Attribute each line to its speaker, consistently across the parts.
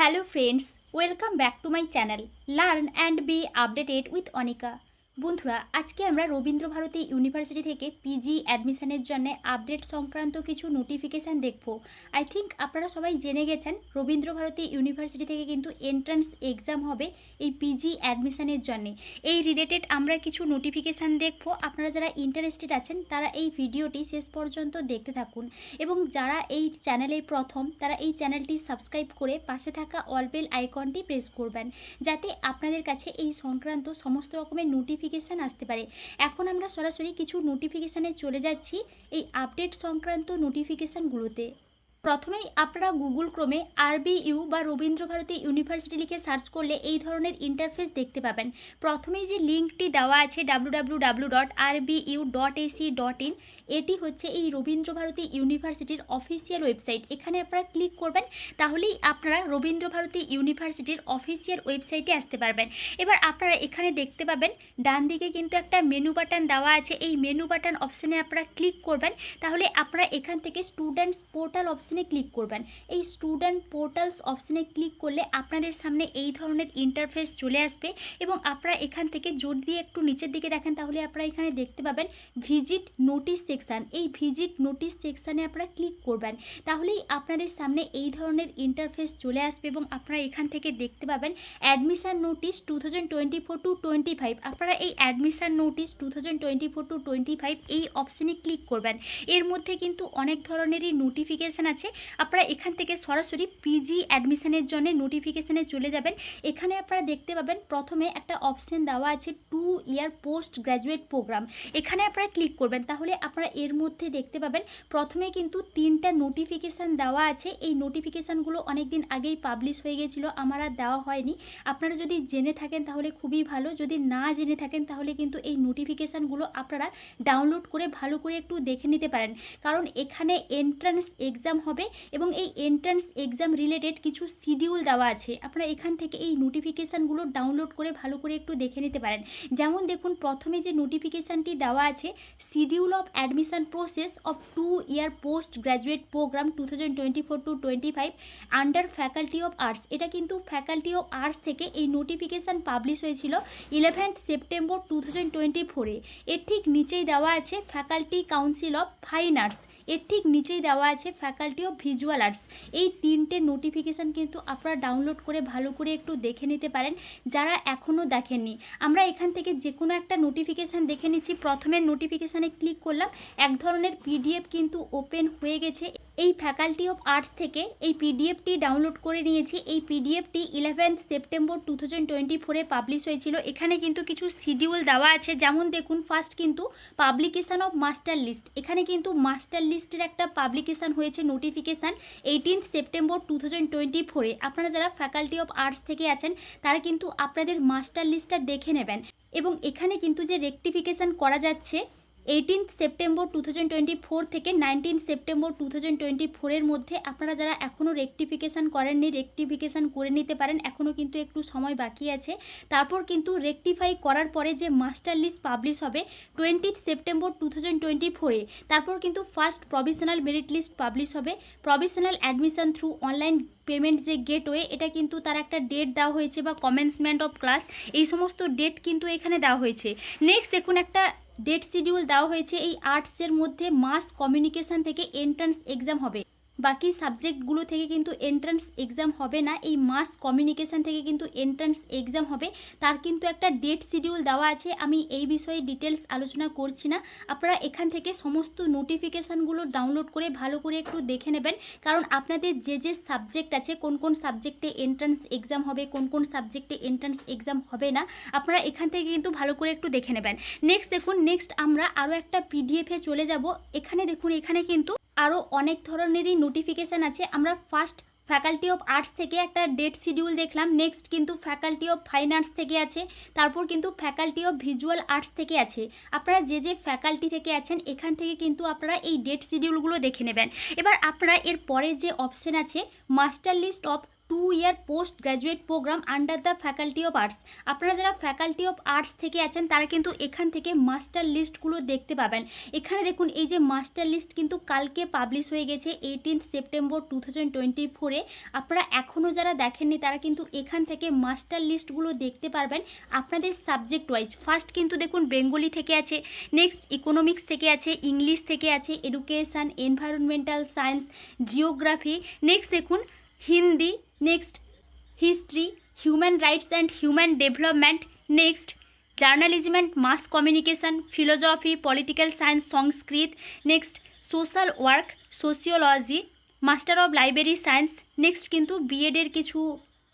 Speaker 1: Hello friends, welcome back to my channel Learn and be updated with Anika। বন্ধুরা আজকে আমরা Rabindra Bharati university থেকে PG অ্যাডমিশনের জন্য আপডেট সংক্রান্ত কিছু নোটিফিকেশান দেখব। আই থিঙ্ক আপনারা সবাই জেনে গেছেন রবীন্দ্রভারতী ইউনিভার্সিটি থেকে কিন্তু এন্ট্রান্স এক্সাম হবে এই পিজি অ্যাডমিশনের জন্য। এই রিলেটেড আমরা কিছু নোটিফিকেশান দেখব। আপনারা যারা ইন্টারেস্টেড আছেন তারা এই ভিডিওটি শেষ পর্যন্ত দেখতে থাকুন এবং যারা এই চ্যানেলে প্রথম তারা এই চ্যানেলটি সাবস্ক্রাইব করে পাশে থাকা অল বেল আইকনটি প্রেস করবেন যাতে আপনাদের কাছে এই সংক্রান্ত সমস্ত রকমের নোটিফিকেশান আসতে পারে। এখন আমরা সরাসরি কিছু নোটিফিকেশানে চলে যাচ্ছি এই আপডেট সংক্রান্ত নোটিফিকেশানগুলোতে। প্রথমেই আপনারা গুগল ক্রোমে আরবিইউ বা রবীন্দ্রভারতী ইউনিভার্সিটি লিখে সার্চ করলে এই ধরনের ইন্টারফেস দেখতে পাবেন। প্রথমেই যে লিঙ্কটি দেওয়া আছে www.rbu.ac.in, এটি হচ্ছে এই রবীন্দ্রভারতী ইউনিভার্সিটির অফিসিয়াল ওয়েবসাইট। এখানে আপনারা ক্লিক করবেন, তাহলেই আপনারা রবীন্দ্রভারতী ইউনিভার্সিটির অফিসিয়াল ওয়েবসাইটে আসতে পারবেন। এবার আপনারা এখানে দেখতে পাবেন ডান দিকে কিন্তু একটা মেনু বাটন দেওয়া আছে। এই মেনু বাটন অপশানে আপনারা ক্লিক করবেন, তাহলে আপনারা এখান থেকে স্টুডেন্টস পোর্টাল অপশানে ক্লিক করবেন। এই স্টুডেন্ট পোর্টালস অপশানে ক্লিক করলে আপনাদের সামনে এই ধরনের ইন্টারফেস চলে আসবে এবং আপনারা এখান থেকে জোর দিয়ে একটু নিচের দিকে দেখেন, তাহলে আপনারা এখানে দেখতে পাবেন ভিজিট নোটিশ সেকশান। এই ভিজিট নোটিশ সেকশানে আপনারা ক্লিক করবেন, তাহলেই আপনাদের সামনে এই ধরনের ইন্টারফেস চলে আসবে এবং আপনারা এখান থেকে দেখতে পাবেন অ্যাডমিশন নোটিশ 2024-25। আপনারা এই অ্যাডমিশন নোটিশ 2024-25 এই অপশানে ক্লিক করবেন। এর মধ্যে কিন্তু অনেক ধরনেরই নোটিফিকেশান আছে। আপনারা এখান থেকে সরাসরি পিজি অ্যাডমিশনের জন্য নোটিফিকেশানে চলে যাবেন। এখানে আপনারা দেখতে পাবেন প্রথমে একটা অপশান দেওয়া আছে 2 ইয়ার পোস্ট গ্র্যাজুয়েট প্রোগ্রাম। এখানে আপনারা ক্লিক করবেন, তাহলে আপনারা এর মধ্যে দেখতে পাবেন প্রথমে কিন্তু 3টা নোটিফিকেশান দেওয়া আছে। এই নোটিফিকেশানগুলো অনেক দিন আগেই পাবলিশ হয়ে গেছিলো, আমার আর দেওয়া হয়নি। আপনারা যদি জেনে থাকেন তাহলে খুবই ভালো, যদি না জেনে থাকেন তাহলে কিন্তু এই নোটিফিকেশানগুলো আপনারা ডাউনলোড করে ভালো করে একটু দেখে নিতে পারেন, কারণ এখানে এন্ট্রান্স এক্সাম হবে এবং এই এন্ট্রান্স এক্সাম রিলেটেড কিছু শিডিউল দেওয়া আছে। আপনারা এখান থেকে এই নোটিফিকেশানগুলো ডাউনলোড করে ভালো করে একটু দেখে নিতে পারেন। যেমন দেখুন প্রথমে যে নোটিফিকেশানটি দেওয়া আছে schedule of admission process of 2 year post graduate programme 2024-25 under faculty of arts. এটা কিন্তু ফ্যাকাল্টি অফ আর্টস থেকে এই নোটিফিকেশান পাবলিশ হয়েছিল 11 সেপ্টেম্বর 2024-এ। এর ঠিক নিচেই দেওয়া আছে faculty council of fine arts. এর ঠিক নিচেই দেওয়া আছে ফ্যাকাল্টি অফ ভিজুয়াল আর্টস। এই 3টে নোটিফিকেশান কিন্তু আপনারা ডাউনলোড করে ভালো করে একটু দেখে নিতে পারেন যারা এখনও দেখেননি। আমরা এখান থেকে যে কোনো একটা নোটিফিকেশান দেখে নিচ্ছি। প্রথমের নোটিফিকেশানে ক্লিক করলাম, এক ধরনের পিডিএফ কিন্তু ওপেন হয়ে গেছে। এই ফ্যাকাল্টি অফ আর্টস থেকে এই পিডিএফটি ডাউনলোড করে নিয়েছি। এই পিডিএফটি 11 সেপ্টেম্বর 2024-এ পাবলিশ হয়েছিল। এখানে কিন্তু কিছু শিডিউল দেওয়া আছে, যেমন দেখুন ফার্স্ট কিন্তু পাবলিকেশান অফ মাস্টার লিস্ট। এখানে কিন্তু মাস্টার লিস্টের একটা পাবলিকেশান হয়েছে নোটিফিকেশান 18 সেপ্টেম্বর 2024-এ। আপনারা যারা ফ্যাকাল্টি অফ আর্টস থেকে আছেন তারা কিন্তু আপনাদের মাস্টার লিস্টটা দেখে নেবেন এবং এখানে কিন্তু যে রেকটিফিকেশান করা যাচ্ছে 18 সেপ্টেম্বর 2024 থেকে 19 সেপ্টেম্বর 2024-এর মধ্যে আপনারা যারা এখনও রেকটিফিকেশান করেননি রেকটিফিকেশান করে নিতে পারেন, এখনও কিন্তু একটু সময় বাকি আছে। তারপর কিন্তু রেকটিফাই করার পরে যে মাস্টার লিস্ট পাবলিশ হবে 20 সেপ্টেম্বর 2024-এ, তারপর কিন্তু first provisional merit list publish হবে। Provisional admission through online payment যে গেটওয়ে, এটা কিন্তু তার একটা ডেট দেওয়া হয়েছে বা কমেন্সমেন্ট অফ ক্লাস, এই সমস্ত ডেট কিন্তু এখানে দেওয়া হয়েছে। নেক্সট দেখুন একটা ডেট শিডিউল দেওয়া হয়েছে এই আর্টসের মধ্যে মাস কমিউনিকেশান থেকে এন্ট্রান্স এক্সাম হবে। বাকি সাবজেক্টগুলো থেকে কিন্তু এন্ট্রান্স এক্সাম হবে না, এই মাস কমিউনিকেশান থেকে কিন্তু এন্ট্রান্স এক্সাম হবে। তার কিন্তু একটা ডেট শিডিউল দেওয়া আছে। আমি এই বিষয়ে ডিটেলস আলোচনা করছি না, আপনারা এখান থেকে সমস্ত নোটিফিকেশানগুলো ডাউনলোড করে ভালো করে একটু দেখে নেবেন, কারণ আপনাদের যে যে সাবজেক্ট আছে কোন কোন সাবজেক্টে এন্ট্রান্স এক্সাম হবে কোন কোন সাবজেক্টে এন্ট্রান্স এক্সাম হবে না, আপনারা এখান থেকে কিন্তু ভালো করে একটু দেখে নেবেন। নেক্সট দেখুন, নেক্সট আমরা আরও একটা পিডিএফে চলে যাব। এখানে দেখুন এখানে কিন্তু আরও অনেক ধরনেরই নোটিফিকেশান আছে। আমরা ফার্স্ট ফ্যাকাল্টি অফ আর্টস থেকে একটা ডেট শিডিউল দেখলাম, নেক্সট কিন্তু ফ্যাকাল্টি অফ ফাইন আর্টস থেকে আছে, তারপর কিন্তু ফ্যাকাল্টি অফ ভিজুয়াল আর্টস থেকে আছে। আপনারা যে যে ফ্যাকাল্টি থেকে আছেন এখান থেকে কিন্তু আপনারা এই ডেট শিডিউলগুলো দেখে নেবেন। এবার আপনারা এর পরে যে অপশান আছে master list of 2 year post graduate programme under the faculty of arts. আপনারা যারা ফ্যাকাল্টি অফ আর্টস থেকে আছেন তারা কিন্তু এখান থেকে মাস্টার লিস্টগুলো দেখতে পাবেন। এখানে দেখুন এই যে মাস্টার লিস্ট কিন্তু কালকে পাবলিশ হয়ে গেছে 18 সেপ্টেম্বর 2024-এ। আপনারা এখনও যারা দেখেননি তারা কিন্তু এখান থেকে মাস্টার লিস্টগুলো দেখতে পারবেন আপনাদের সাবজেক্ট ওয়াইজ। ফার্স্ট কিন্তু দেখুন বেঙ্গলি থেকে আছে, নেক্সট ইকোনমিক্স থেকে আছে, ইংলিশ থেকে আছে, education, environmental science, geography, next দেখুন Hindi, next history, human rights and human development, next journalism and mass communication, philosophy, political science, Sanskrit, next social work, sociology, master of library science, next কিন্তু বিএডের কিছু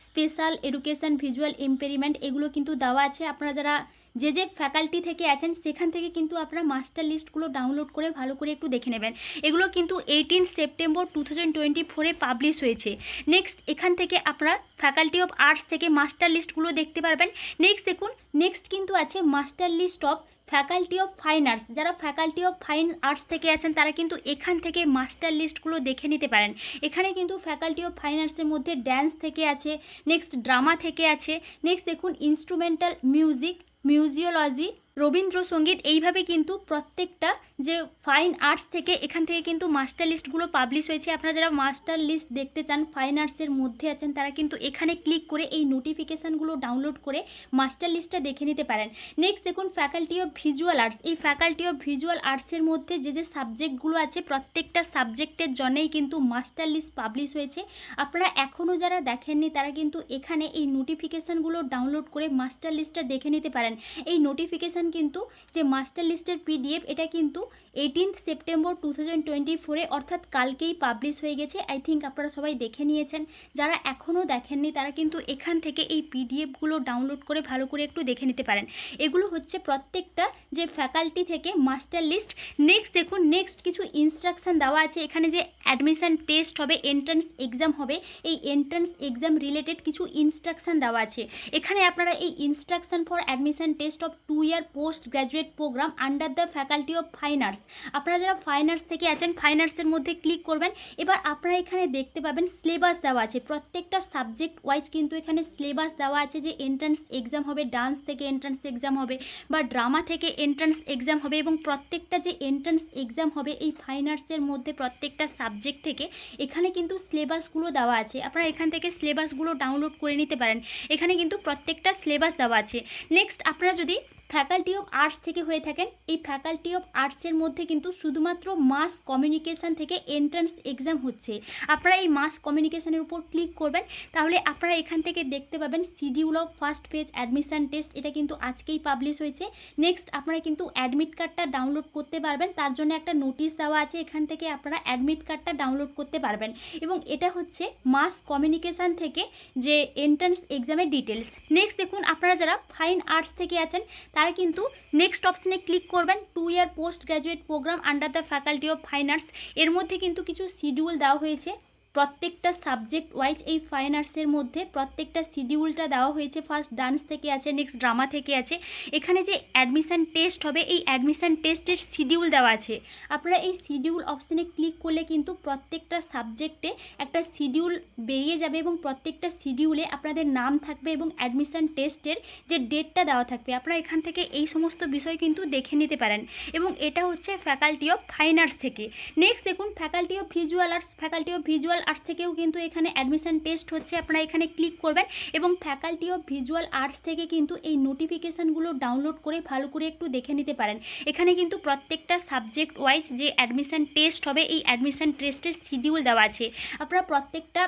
Speaker 1: special education, visual ইম্পেরিমেন্ট এগুলো কিন্তু দেওয়া আছে। আপনারা যারা যে ফ্যাকাল্টি থেকে আছেন সেখান থেকে কিন্তু আপনারা মাস্টার লিস্টগুলো ডাউনলোড করে ভালো করে একটু দেখে নেবেন। এগুলো কিন্তু 18 সেপ্টেম্বর 2024-এ পাবলিশ হয়েছে। নেক্সট এখান থেকে আপনারা ফ্যাকাল্টি অফ আর্টস থেকে মাস্টার লিস্টগুলো দেখতে পারবেন। নেক্সট দেখুন, নেক্সট কিন্তু আছে master list of faculty of fine arts. যারা ফ্যাকাল্টি অফ ফাইন আর্টস থেকে আছেন তারা কিন্তু এখান থেকে মাস্টার লিস্টগুলো দেখে নিতে পারেন। এখানে কিন্তু ফ্যাকাল্টি অফ ফাইন আর্টসের মধ্যে ড্যান্স থেকে আছে, নেক্সট ড্রামা থেকে আছে, নেক্সট দেখুন ইনস্ট্রুমেন্টাল মিউজিক, মিউজিওলজি, রবীন্দ্রসঙ্গীত, এইভাবে কিন্তু প্রত্যেকটা যে ফাইন আর্টস থেকে এখান থেকে কিন্তু মাস্টার লিস্টগুলো পাবলিশ হয়েছে। আপনারা যারা মাস্টার লিস্ট দেখতে চান ফাইন আর্টসের মধ্যে আছেন তারা কিন্তু এখানে ক্লিক করে এই নোটিফিকেশানগুলো ডাউনলোড করে মাস্টার লিস্টটা দেখে নিতে পারেন। নেক্সট দেখুন ফ্যাকাল্টি অফ ভিজুয়াল আর্টস। এই ফ্যাকাল্টি অফ ভিজুয়াল আর্টসের মধ্যে যে সাবজেক্টগুলো আছে প্রত্যেকটা সাবজেক্টের জন্যই কিন্তু মাস্টার লিস্ট পাবলিশ হয়েছে। আপনারা এখনও যারা দেখেননি তারা কিন্তু এখানে এই নোটিফিকেশানগুলো ডাউনলোড করে মাস্টার লিস্টটা দেখে নিতে পারেন। এই নোটিফিকেশান কিন্তু যে মাস্টার লিস্টের পিডিএফ এটা কিন্তু 18 সেপ্টেম্বর 2024-এ অর্থাৎ কালকেই পাবলিশ হয়ে গেছে। আই থিঙ্ক আপনারা সবাই দেখে নিয়েছেন। যারা এখনও দেখেননি তারা কিন্তু এখান থেকে এই পিডিএফগুলো ডাউনলোড করে ভালো করে একটু দেখে নিতে পারেন। এগুলো হচ্ছে প্রত্যেকটা যে ফ্যাকাল্টি থেকে মাস্টার লিস্ট। নেক্সট দেখুন, নেক্সট কিছু ইনস্ট্রাকশান দেওয়া আছে এখানে যে অ্যাডমিশন টেস্ট হবে, এন্ট্রান্স এক্সাম হবে, এই এন্ট্রান্স এক্সাম রিলেটেড কিছু ইনস্ট্রাকশান দেওয়া আছে। এখানে আপনারা এই instruction for admission test of 2 year post graduate programme under the faculty of fine arts. আপনারা যারা ফাইন আর্টস থেকে আছেন ফাইন আর্টসের মধ্যে ক্লিক করবেন। এবার আপনারা এখানে দেখতে পাবেন সিলেবাস দেওয়া আছে, প্রত্যেকটা সাবজেক্ট ওয়াইজ কিন্তু এখানে সিলেবাস দেওয়া আছে যে এন্ট্রান্স এক্সাম হবে, ডান্স থেকে এন্ট্রান্স এক্সাম হবে বা ড্রামা থেকে এন্ট্রান্স এক্সাম হবে, এবং প্রত্যেকটা যে এন্ট্রান্স এক্সাম হবে এই ফাইন আর্টসের মধ্যে প্রত্যেকটা সাবজেক্ট থেকে এখানে কিন্তু সিলেবাসগুলো দেওয়া আছে। আপনারা এখান থেকে সিলেবাসগুলো ডাউনলোড করে নিতে পারেন। এখানে কিন্তু প্রত্যেকটা সিলেবাস দেওয়া আছে। নেক্সট আপনারা যদি ফ্যাকাল্টি অফ আর্টস থেকে হয়ে থাকেন এই ফ্যাকাল্টি অফ আর্টসের মধ্যে কিন্তু শুধুমাত্র মাস কমিউনিকেশান থেকে এন্ট্রান্স এক্সাম হচ্ছে। আপনারা এই মাস কমিউনিকেশানের উপর ক্লিক করবেন, তাহলে আপনারা এখান থেকে দেখতে পাবেন schedule of first page admission test, এটা কিন্তু আজকেই পাবলিশ হয়েছে। নেক্সট আপনারা কিন্তু অ্যাডমিট কার্ডটা ডাউনলোড করতে পারবেন, তার জন্য একটা নোটিশ দেওয়া আছে, এখান থেকে আপনারা অ্যাডমিট কার্ডটা ডাউনলোড করতে পারবেন। এবং এটা হচ্ছে মাস কমিউনিকেশান থেকে যে এন্ট্রান্স এক্সামের ডিটেলস। নেক্সট দেখুন আপনারা যারা ফাইন আর্টস থেকে আছেন তারা কিন্তু নেক্সট অপশানে ক্লিক করবেন 2 year post graduate programme under the faculty of fine arts. এর মধ্যে কিন্তু কিছু শিডিউল দেওয়া হয়েছে প্রত্যেকটা সাবজেক্ট ওয়াইজ। এই ফাইন আর্টসের মধ্যে প্রত্যেকটা শিডিউলটা দেওয়া হয়েছে। ফার্স্ট ডান্স থেকে আছে, নেক্সট ড্রামা থেকে আছে। এখানে যে অ্যাডমিশান টেস্ট হবে এই অ্যাডমিশান টেস্টের শিডিউল দেওয়া আছে। আপনারা এই শিডিউল অপশানে ক্লিক করলে কিন্তু প্রত্যেকটা সাবজেক্টে একটা শিডিউল বেরিয়ে যাবে এবং প্রত্যেকটা শিডিউলে আপনাদের নাম থাকবে এবং অ্যাডমিশান টেস্টের যে ডেটটা দেওয়া থাকবে। আপনারা এখান থেকে এই সমস্ত বিষয় কিন্তু দেখে নিতে পারেন। এবং এটা হচ্ছে ফ্যাকাল্টি অফ ফাইন আর্টস থেকে। নেক্সট দেখুন faculty of visual arts. Faculty of visual arts থেকেও কিন্তু এখানে অ্যাডমিশান টেস্ট হচ্ছে। আপনারা এখানে ক্লিক করবেন এবং ফ্যাকাল্টি অফ ভিজুয়াল আর্টস থেকে কিন্তু এই নোটিফিকেশানগুলো ডাউনলোড করে ভালো করে একটু দেখে নিতে পারেন। এখানে কিন্তু প্রত্যেকটা সাবজেক্ট ওয়াইজ যে অ্যাডমিশান টেস্ট হবে এই অ্যাডমিশান টেস্টের শিডিউল দেওয়া আছে। আপনারা প্রত্যেকটা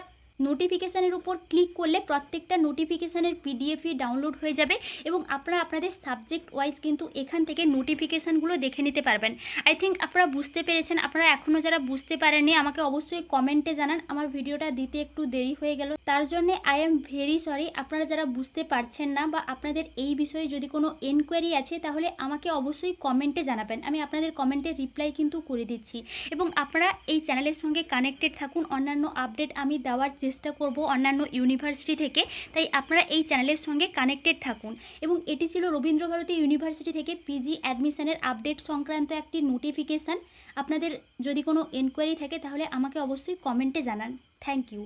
Speaker 1: নোটিফিকেশানের উপর ক্লিক করলে প্রত্যেকটা নোটিফিকেশানের পিডিএফই ডাউনলোড হয়ে যাবে এবং আপনারা আপনাদের সাবজেক্ট ওয়াইজ কিন্তু এখান থেকে নোটিফিকেশানগুলো দেখে নিতে পারবেন। আই থিঙ্ক আপনারা বুঝতে পেরেছেন। আপনারা এখনও যারা বুঝতে পারেননি আমাকে অবশ্যই কমেন্টে জানান। আমার ভিডিওটা দিতে একটু দেরি হয়ে গেল, তার জন্য আই এম ভেরি সরি। আপনারা যারা বুঝতে পারছেন না বা আপনাদের এই বিষয়ে যদি কোনো এনকোয়ারি আছে তাহলে আমাকে অবশ্যই কমেন্টে জানাবেন। আমি আপনাদের কমেন্টের রিপ্লাই কিন্তু করে দিচ্ছি। এবং আপনারা এই চ্যানেলের সঙ্গে কানেক্টেড থাকুন, অন্যান্য আপডেট আমি দেওয়ার চেষ্টা করব অন্যান্য ইউনিভার্সিটি থেকে, তাই আপনারা এই চ্যানেলের সঙ্গে কানেক্টেড থাকুন। এবং এটি ছিল রবীন্দ্রভারতী ইউনিভার্সিটি থেকে পিজি অ্যাডমিশনের আপডেট সংক্রান্ত একটি নোটিফিকেশান। আপনাদের যদি কোনো এনকোয়ারি থাকে তাহলে আমাকে অবশ্যই কমেন্টে জানান। Thank you.